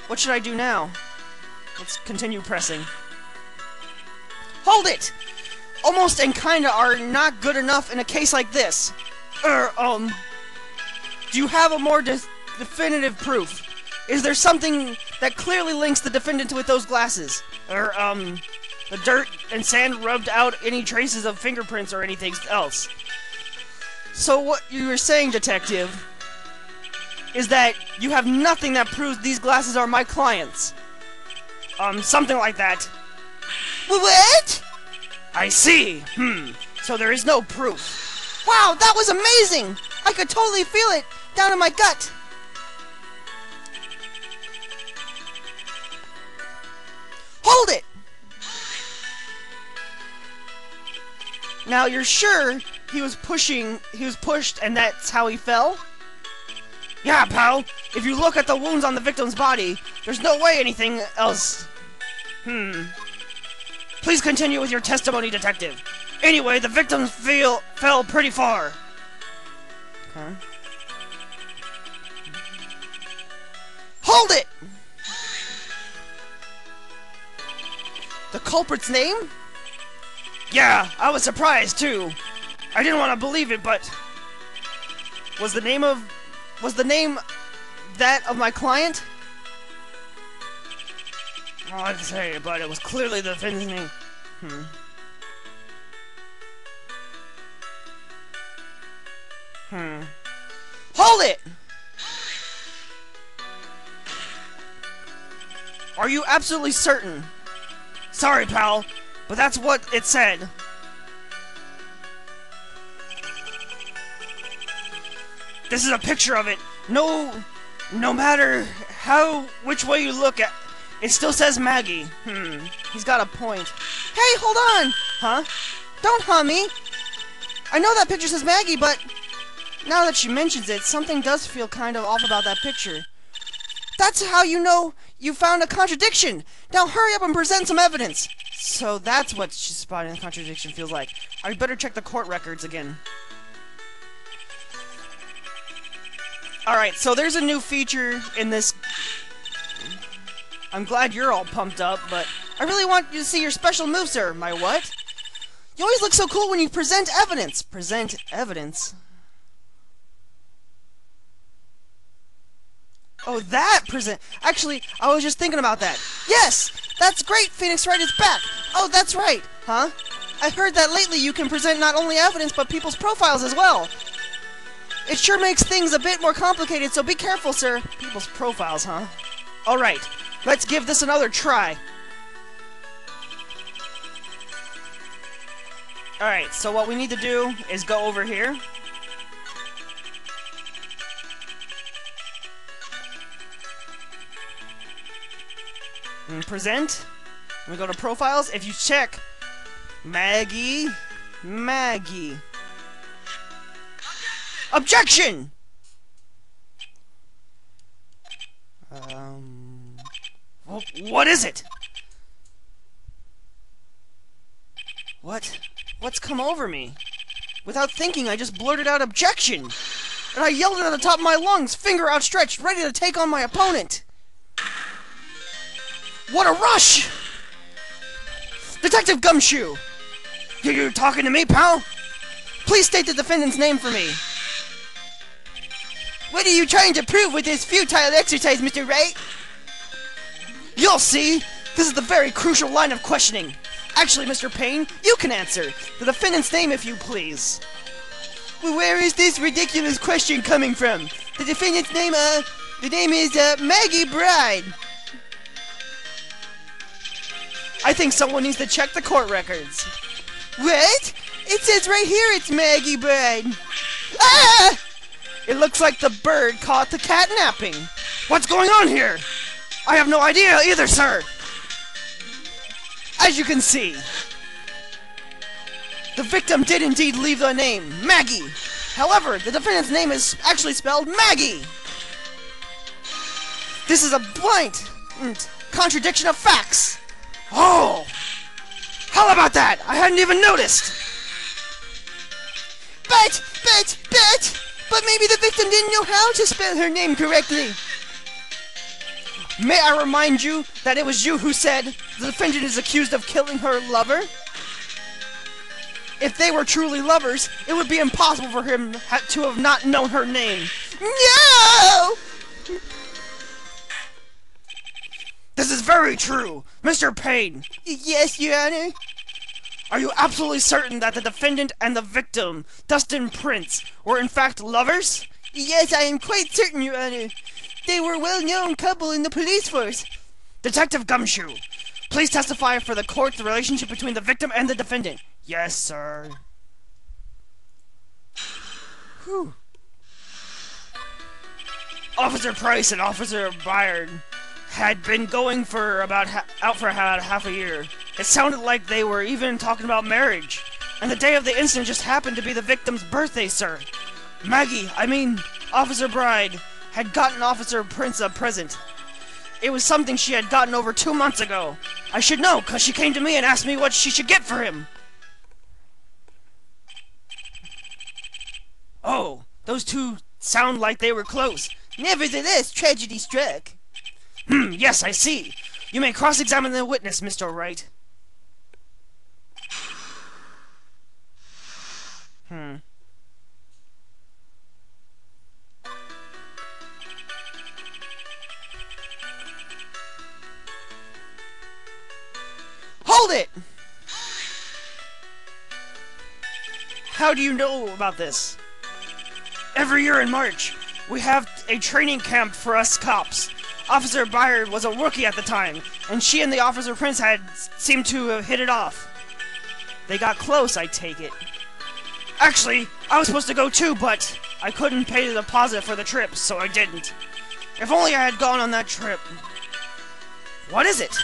What should I do now? Let's continue pressing. Hold it! Almost and kinda are not good enough in a case like this. Do you have a more definitive proof? Is there something that clearly links the defendant with those glasses? The dirt and sand rubbed out any traces of fingerprints or anything else? So what you were saying, detective, is that you have nothing that proves these glasses are my client's. Something like that. What? I see. So there is no proof. Wow, that was amazing! I could totally feel it down in my gut. Hold it! Now you're sure he was pushed and that's how he fell? Yeah, pal. If you look at the wounds on the victim's body, there's no way anything else. Please continue with your testimony, detective. Anyway, the victim fell pretty far. Okay. Hold it! The culprit's name? Yeah, I was surprised too. I didn't want to believe it, but was the name that of my client? Oh, I'd say, but it was clearly the defendant's name. Hold it! Are you absolutely certain? Sorry, pal, but that's what it said. This is a picture of it. No matter which way you look at, it still says Maggie. He's got a point. Hey, hold on! Huh? Don't harm me! I know that picture says Maggie, but now that she mentions it, something does feel kind of off about that picture. That's how you know you found a contradiction! Now hurry up and present some evidence! So that's what she's spotting the contradiction feels like. I better check the court records again. Alright, so there's a new feature in this. I'm glad you're all pumped up, but I really want you to see your special move, sir. My what? You always look so cool when you present evidence. Present evidence? Oh, that present... Actually, I was just thinking about that. Yes! That's great! Phoenix Wright is back! Oh, that's right! Huh? I've heard that lately you can present not only evidence, but people's profiles as well. It sure makes things a bit more complicated, so be careful, sir. People's profiles, huh? Alright, let's give this another try. Alright, so what we need to do is go over here. And present. And we go to profiles. If you check Maggie. Objection! What is it? What's come over me? Without thinking, I just blurted out objection! And I yelled it at the top of my lungs, finger outstretched, ready to take on my opponent! What a rush! Detective Gumshoe! You talking to me, pal? Please state the defendant's name for me. What are you trying to prove with this futile exercise, Mr. Wright? You'll see! This is the very crucial line of questioning. Actually, Mr. Payne, you can answer. The defendant's name, if you please. Well, where is this ridiculous question coming from? The defendant's name, the name is, Maggie Bride. I think someone needs to check the court records. What? It says right here it's Maggie Bride. Ah! It looks like the bird caught the cat napping. What's going on here? I have no idea either, sir. As you can see, the victim did indeed leave the name, Maggie. However, the defendant's name is actually spelled Maggie. This is a blatant contradiction of facts. Oh! How about that? I hadn't even noticed. But maybe the victim didn't know how to spell her name correctly. May I remind you that it was you who said the defendant is accused of killing her lover? If they were truly lovers, it would be impossible for him to have not known her name. No! This is very true, Mr. Payne. Yes, Your Honor. Are you absolutely certain that the defendant and the victim, Dustin Prince, were in fact lovers? Yes, I am quite certain, Your Honor. They were a well-known couple in the police force. Detective Gumshoe, please testify for the court the relationship between the victim and the defendant. Yes, sir. Whew. Officer Price and Officer Byard had been going for about out for about half a year. It sounded like they were even talking about marriage. And the day of the incident just happened to be the victim's birthday, sir. Officer Bride had gotten Officer Prince a present. It was something she had gotten over 2 months ago. I should know, because she came to me and asked me what she should get for him. Oh, those two sound like they were close. Nevertheless, tragedy struck. Yes, I see. You may cross-examine the witness, Mr. Wright. Hold it! How do you know about this? Every year in March, we have a training camp for us cops. Officer Byard was a rookie at the time, and she and the Officer Prince had seemed to have hit it off. They got close, I take it. Actually, I was supposed to go too, but I couldn't pay the deposit for the trip, so I didn't. If only I had gone on that trip. What is it?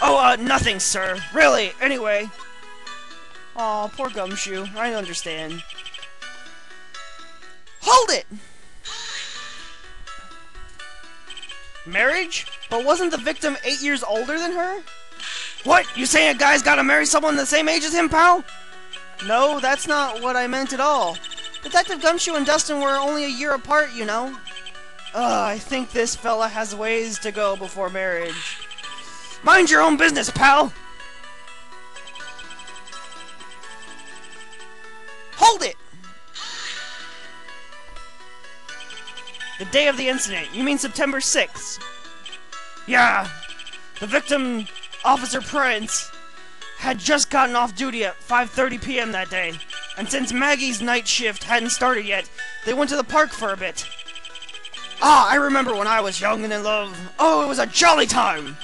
Oh, nothing, sir. Really, anyway. Aw, poor Gumshoe. I understand. Hold it! Marriage? But wasn't the victim 8 years older than her? What? You saying a guy's gotta marry someone the same age as him, pal? No, that's not what I meant at all. Detective Gumshoe and Dustin were only a year apart, you know. I think this fella has ways to go before marriage. Mind your own business, pal! Hold it! The day of the incident. You mean September 6th? Yeah. The victim, Officer Prince, had just gotten off duty at 5:30 p.m. that day. And since Maggie's night shift hadn't started yet, they went to the park for a bit. Ah, I remember when I was young and in love. Oh, it was a jolly time!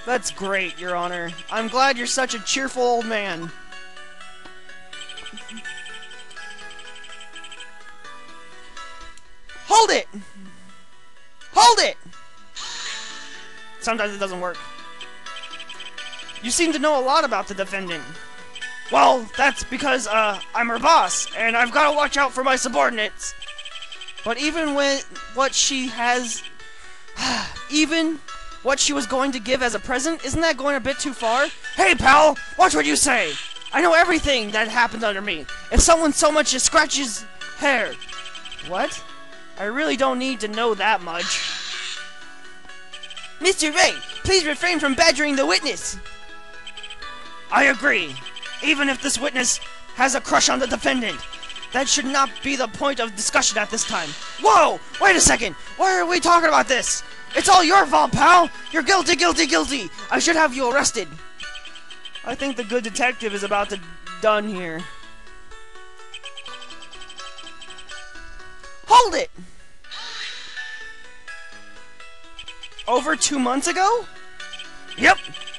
That's great, Your Honor. I'm glad you're such a cheerful old man. Hold it! Hold it! Sometimes it doesn't work. You seem to know a lot about the defendant. Well, that's because, I'm her boss, and I've got to watch out for my subordinates. But even when what she has... even what she was going to give as a present, isn't that going a bit too far? Hey, pal! Watch what you say! I know everything that happened under me. If someone so much as scratches hair... What? I really don't need to know that much. Mr. Wright, please refrain from badgering the witness. I agree. Even if this witness has a crush on the defendant, that should not be the point of discussion at this time. Whoa! Wait a second! Why are we talking about this? It's all your fault, pal! You're guilty, guilty, guilty! I should have you arrested. I think the good detective is about to done here. Hold it! Over 2 months ago? Yep!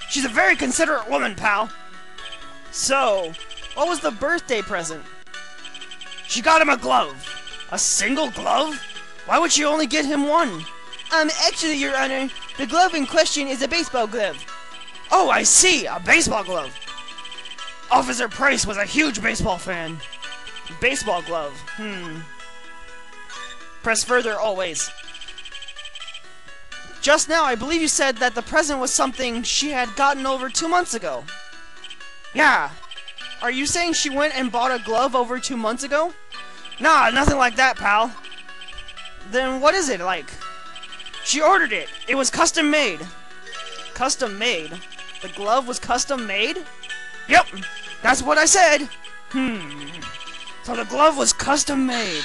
She's a very considerate woman, pal. So, what was the birthday present? She got him a glove. A single glove? Why would she only get him one? Actually, Your Honor, the glove in question is a baseball glove. Oh, I see! A baseball glove. Officer Price was a huge baseball fan. Baseball glove. Press further always. Just now, I believe you said that the present was something she had gotten over 2 months ago. Yeah. Are you saying she went and bought a glove over 2 months ago? Nah, nothing like that, pal. Then what is it like? She ordered it. It was custom made. Custom made? The glove was custom made? Yep, that's what I said. So the glove was custom made.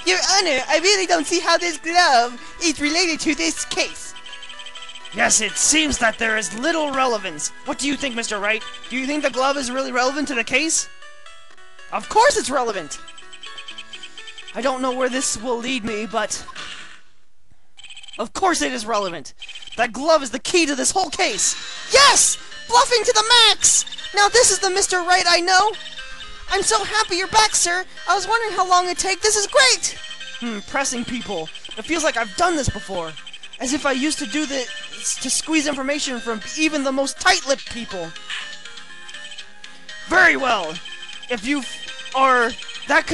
Your Honor, I really don't see how this glove is related to this case. Yes, it seems that there is little relevance. What do you think, Mr. Wright? Do you think the glove is really relevant to the case? Of course it's relevant! I don't know where this will lead me, but... of course it is relevant! That glove is the key to this whole case! Yes! Bluffing to the max! Now this is the Mr. Wright I know! I'm so happy you're back, sir! I was wondering how long it'd take. This is great! Pressing people. It feels like I've done this before. As if I used to do this to squeeze information from even the most tight-lipped people. Very well. If you are that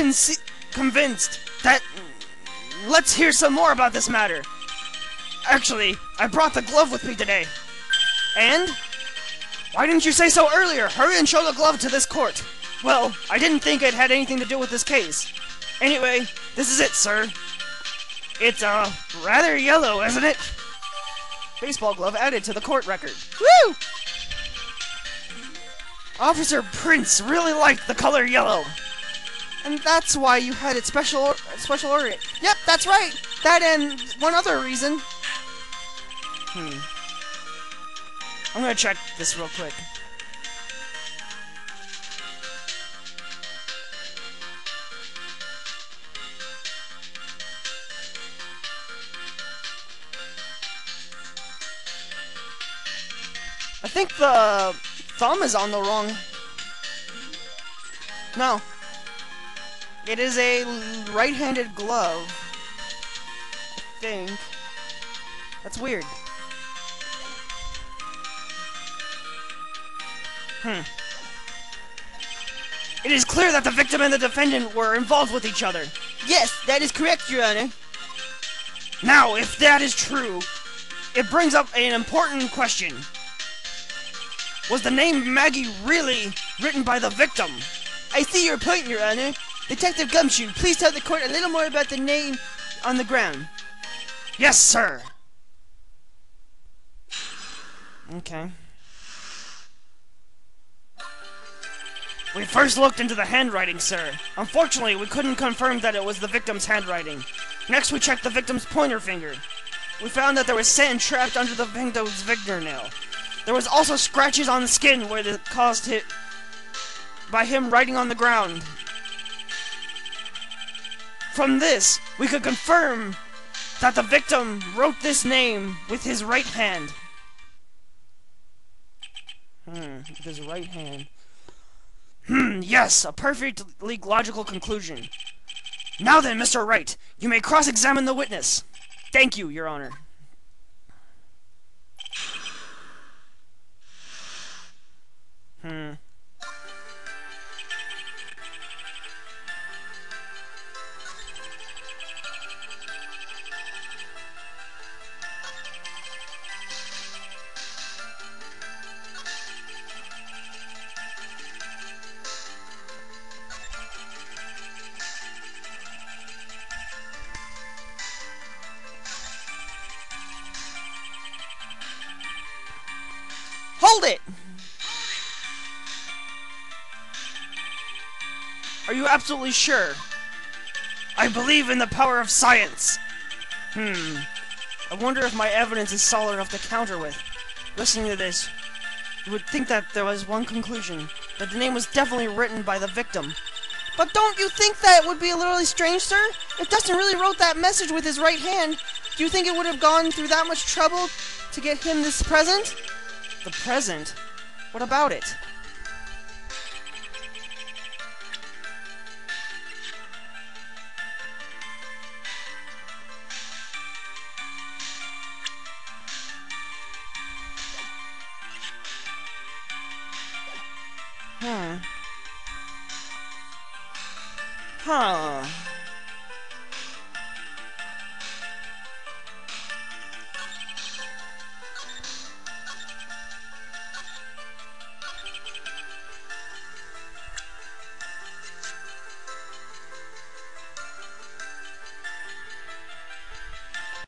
convinced, that... let's hear some more about this matter. Actually, I brought the glove with me today. And? Why didn't you say so earlier? Hurry and show the glove to this court. Well, I didn't think it had anything to do with this case. Anyway, this is it, sir. It's, rather yellow, isn't it? Baseball glove added to the court record. Woo! Officer Prince really liked the color yellow. And that's why you had it special order. Yep, that's right. That and one other reason. I'm gonna check this real quick. I think the thumb is on the wrong... No. It is a right-handed glove. I think. That's weird. It is clear that the victim and the defendant were involved with each other. Yes, that is correct, Your Honor. Now, if that is true, it brings up an important question. Was the name Maggie really written by the victim? I see your point, Your Honor. Detective Gumshoe, please tell the court a little more about the name on the ground. Yes, sir. Okay. We first looked into the handwriting, sir. Unfortunately, we couldn't confirm that it was the victim's handwriting. Next, we checked the victim's pointer finger. We found that there was sand trapped under the victim's fingernail. There was also scratches on the skin where it caused it by him writing on the ground. From this, we could confirm that the victim wrote this name with his right hand. With his right hand. Yes, a perfectly logical conclusion. Now then, Mr. Wright, you may cross-examine the witness. Thank you, Your Honor. Hold it! Are you absolutely sure? I believe in the power of science. I wonder if my evidence is solid enough to counter with. Listening to this, you would think that there was one conclusion, that the name was definitely written by the victim. But don't you think that would be a little strange, sir? If Dustin really wrote that message with his right hand, do you think it would have gone through that much trouble to get him this present? The present? What about it? Huh.